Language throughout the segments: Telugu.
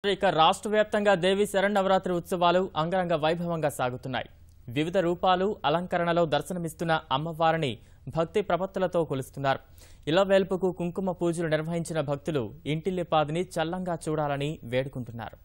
ఇక రాష్ట్ర వ్యాప్తంగా దేవి శరన్నవరాత్రి ఉత్సవాలు అంగరంగ వైభవంగా సాగుతున్నాయి. వివిధ రూపాలు అలంకరణలో దర్శనమిస్తున్న అమ్మవారిని భక్తి ప్రపత్తులతో కొలుస్తున్నారు. ఇలవేల్పుకు కుంకుమ పూజలు నిర్వహించిన భక్తులు ఇంటిల్లిపాదిని చల్లంగా చూడాలని వేడుకుంటున్నారు.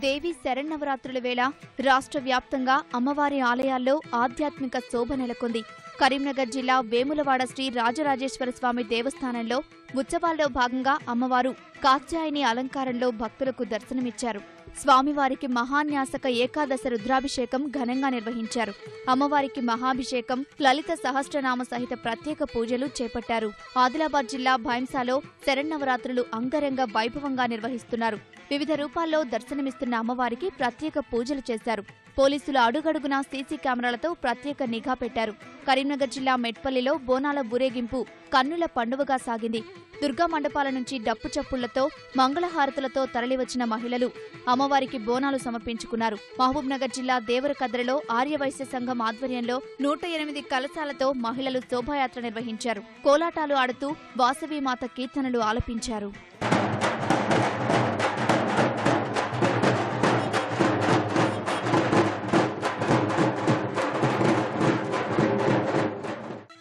దేవి శరన్నవరాత్రుల వేళ రాష్ట్ర వ్యాప్తంగా అమ్మవారి ఆలయాల్లో ఆధ్యాత్మిక శోభ నెలకొంది. కరీంనగర్ జిల్లా వేములవాడ శ్రీ రాజరాజేశ్వర స్వామి దేవస్థానంలో ఉత్సవాల్లో భాగంగా అమ్మవారు కాత్యాయని అలంకారంలో భక్తులకు దర్శనమిచ్చారు. స్వామివారికి మహాన్యాసక ఏకాదశ రుద్రాభిషేకం ఘనంగా నిర్వహించారు. అమ్మవారికి మహాభిషేకం, లలిత సహస్రనామ సహిత ప్రత్యేక పూజలు చేపట్టారు. ఆదిలాబాద్ జిల్లా భైంసాలో శరన్నవరాత్రులు అంగరంగ వైభవంగా నిర్వహిస్తున్నారు. వివిధ రూపాల్లో దర్శనమిస్తున్న అమ్మవారికి ప్రత్యేక పూజలు చేశారు. పోలీసులు అడుగడుగునా సీసీ కెమెరాలతో ప్రత్యేక నిఘా పెట్టారు. కరీంనగర్ జిల్లా మెట్పల్లిలో బోనాల ఊరేగింపు కన్నుల పండువగా సాగింది. దుర్గా మండపాల నుంచి డప్పు చప్పుళ్లతో మంగళహారతులతో తరలివచ్చిన మహిళలు అమ్మవారికి బోనాలు సమర్పించుకున్నారు. మహబూబ్నగర్ జిల్లా దేవరకద్రలో ఆర్యవైశ్య సంఘం ఆధ్వర్యంలో 108 కలశాలతో మహిళలు శోభాయాత్ర నిర్వహించారు. కోలాటాలు ఆడుతూ వాసవీమాత కీర్తనలు ఆలపించారు.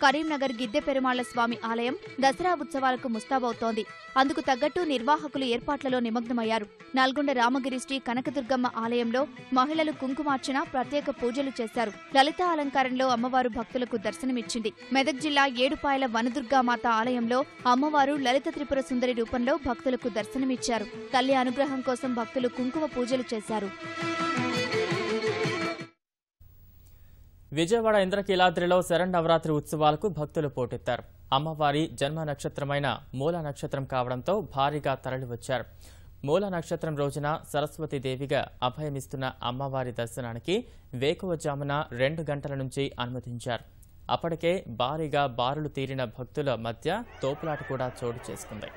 కరీంనగర్ గిద్దె పెరుమాళ్ల స్వామి ఆలయం దసరా ఉత్సవాలకు ముస్తాబవుతోంది. అందుకు తగ్గట్టు నిర్వాహకులు ఏర్పాట్లలో నిమగ్నమయ్యారు. నల్గొండ రామగిరి శ్రీ కనకదుర్గమ్మ ఆలయంలో మహిళలు కుంకుమార్చన, ప్రత్యేక పూజలు చేశారు. లలిత అలంకారంలో అమ్మవారు భక్తులకు దర్శనమిచ్చింది. మెదక్ జిల్లా ఏడుపాయల వనదుర్గామాత ఆలయంలో అమ్మవారు లలిత త్రిపుర సుందరి రూపంలో భక్తులకు దర్శనమిచ్చారు. తల్లి అనుగ్రహం కోసం భక్తులు కుంకుమ పూజలు చేశారు. విజయవాడ ఇంద్రకీలాద్రిలో శరన్నవరాత్రి ఉత్సవాలకు భక్తులు పోటెత్తారు. అమ్మవారి జన్మ నక్షత్రమైన మూల నక్షత్రం కావడంతో భారీగా తరలివచ్చారు. మూల నక్షత్రం రోజున సరస్వతీదేవిగా అభయమిస్తున్న అమ్మవారి దర్శనానికి వేకువజామున 2 గంటల నుంచి అనుమతించారు. అప్పటికే భారీగా బారులు తీరిన భక్తుల మధ్య తోపులాట కూడా చోటు చేసుకుంది.